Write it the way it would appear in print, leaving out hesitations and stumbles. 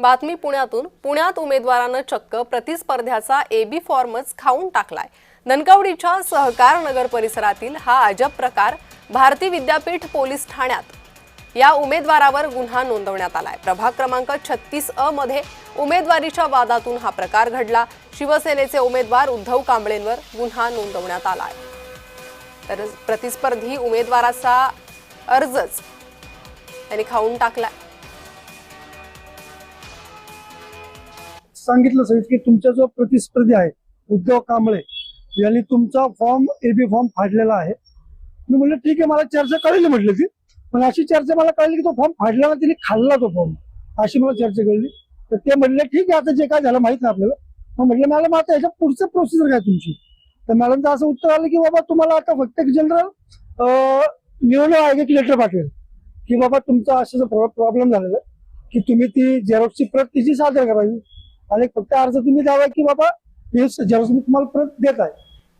बातमी पुण्यातून. पुण्यात उमेदवारानं चक्क प्रतिस्पर्ध्याचा एबी फॉर्मच खाऊन टाकलाय. धनकवडीच्या सहकार नगर परिसरातील हा अजब प्रकार. भारती विद्यापीठ पोलीस ठाण्यात या उमेदवारावर गुन्हा नोंदवण्यात आलाय. प्रभाग क्रमांक 36 मध्ये उमेदवारीच्या वादातून हा प्रकार घडला. शिवसेनेचे उमेदवार उद्धव कांबळेंवर गुन्हा नोंदवण्यात आलाय. तर प्रतिस्पर्धी उमेदवाराचा अर्जच त्यांनी खाऊन टाकलाय. सांगितलं सहित की तुमचा जो प्रतिस्पर्धी आहे उद्धव कांबळे यांनी तुमचा फॉर्म एबी फॉर्म फाडलेला आहे. मी म्हणलं ठीक आहे, मला चर्चा कळली म्हटलं ती, पण अशी चर्चा मला कळली की तो फॉर्म फाडलेला, तिने खाल्ला तो फॉर्म, अशी मला चर्चा कळली. तर ते म्हणले ठीक आहे, आता जे काय झालं माहित नाही आपल्याला. मग म्हटलं मॅडम आता याच्या पुढचं प्रोसिजर काय तुमची? तर मॅडमचं असं उत्तर आलं की बाबा तुम्हाला आता फक्त जनरल निवडणूक आयोग एक लेटर पाठवेल की बाबा तुमचा असा प्रॉब्लेम झालेला की तुम्ही ती झेरॉक्सची प्रत तिची सादर करावी आणि फक्त अर्ज तुम्ही द्यावा की बाबा हे झेरॉक्स मी तुम्हाला प्रत देत आहे.